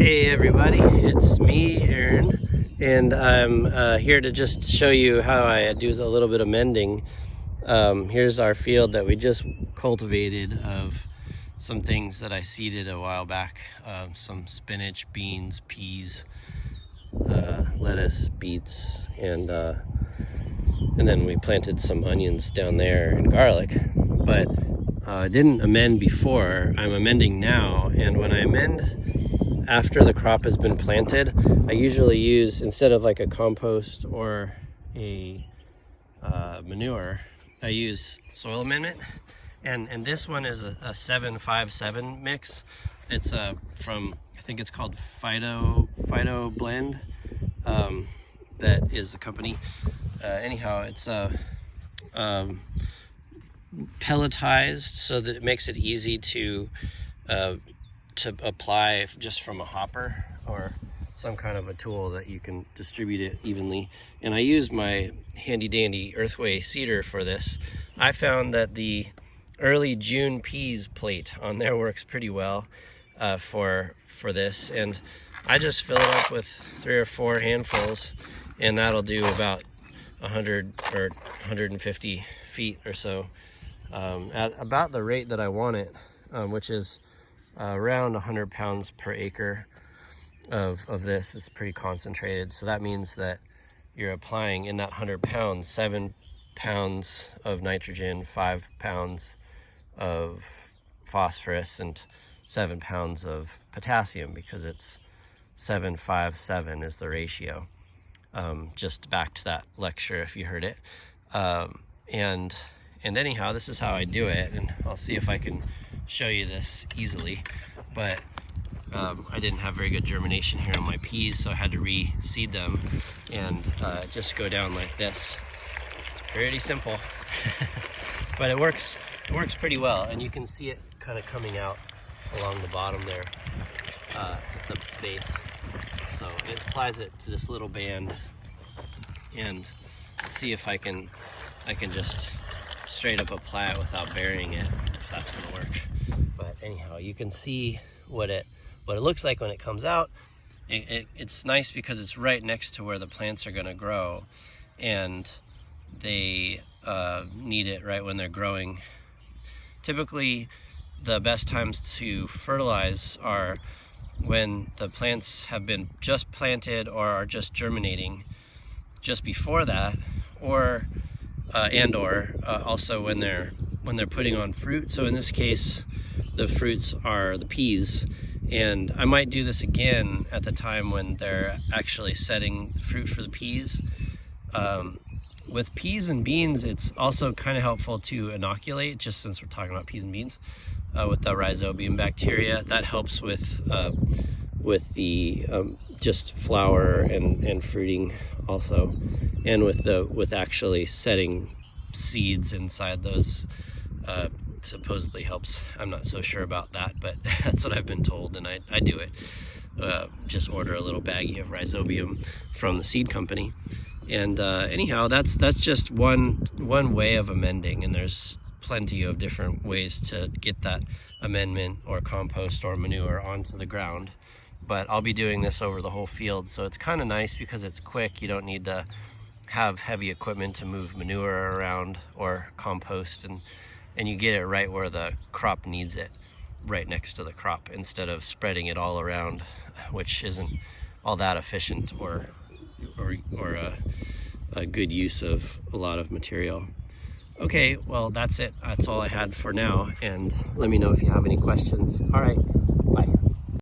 Hey everybody, it's me, Aaron, and I'm here to just show you how I do a little bit of mending. Here's our field that we just cultivated of some things that I seeded a while back. Some spinach, beans, peas, lettuce, beets, and then we planted some onions down there and garlic. But I didn't amend before. I'm amending now, and when I amend after the crop has been planted, I usually use, instead of like a compost or a manure, I use soil amendment. And this one is a 757 mix. It's from, I think it's called Phyto Blend. That is the company. Anyhow, it's pelletized so that it makes it easy to apply just from a hopper or some kind of a tool that you can distribute it evenly. And I use my handy dandy Earthway seeder for this. I found that the early June peas plate on there works pretty well for this, and I just fill it up with 3 or 4 handfuls, and that'll do about 100 or 150 feet or so, at about the rate that I want it, which is around 100 pounds per acre of this. Is pretty concentrated, so that means that you're applying in that 100 pounds 7 pounds of nitrogen, 5 pounds of phosphorus, and 7 pounds of potassium, because it's 7-5-7 is the ratio. Just back to that lecture if you heard it. And anyhow, this is how I do it, and I'll see if I can show you this easily. But I didn't have very good germination here on my peas, so I had to reseed them, and just go down like this. Pretty simple. But it works pretty well, and you can see it kind of coming out along the bottom there at the base. So it applies it to this little band, and see if I can just straight up apply it without burying it, if that's gonna work. But anyhow, you can see what it looks like when it comes out. It's nice because it's right next to where the plants are gonna grow, and they need it right when they're growing. Typically, the best times to fertilize are when the plants have been just planted or are just germinating, just before that, or also when they're putting on fruit. So in this case, the fruits are the peas, and I might do this again at the time when they're actually setting fruit for the peas. With peas and beans, it's also kind of helpful to inoculate, just since we're talking about peas and beans, with the rhizobium bacteria. That helps with the just flower and fruiting also, and with actually setting seeds inside those. Supposedly helps. I'm not so sure about that, but that's what I've been told, and I do it. Just order a little baggie of rhizobium from the seed company. And anyhow, that's just one way of amending, and there's plenty of different ways to get that amendment or compost or manure onto the ground. But I'll be doing this over the whole field, so it's kind of nice because it's quick. You don't need to have heavy equipment to move manure around or compost, and you get it right where the crop needs it, right next to the crop, instead of spreading it all around, which isn't all that efficient or a good use of a lot of material. Okay, well, that's it. That's all I had for now, and let me know if you have any questions. All right.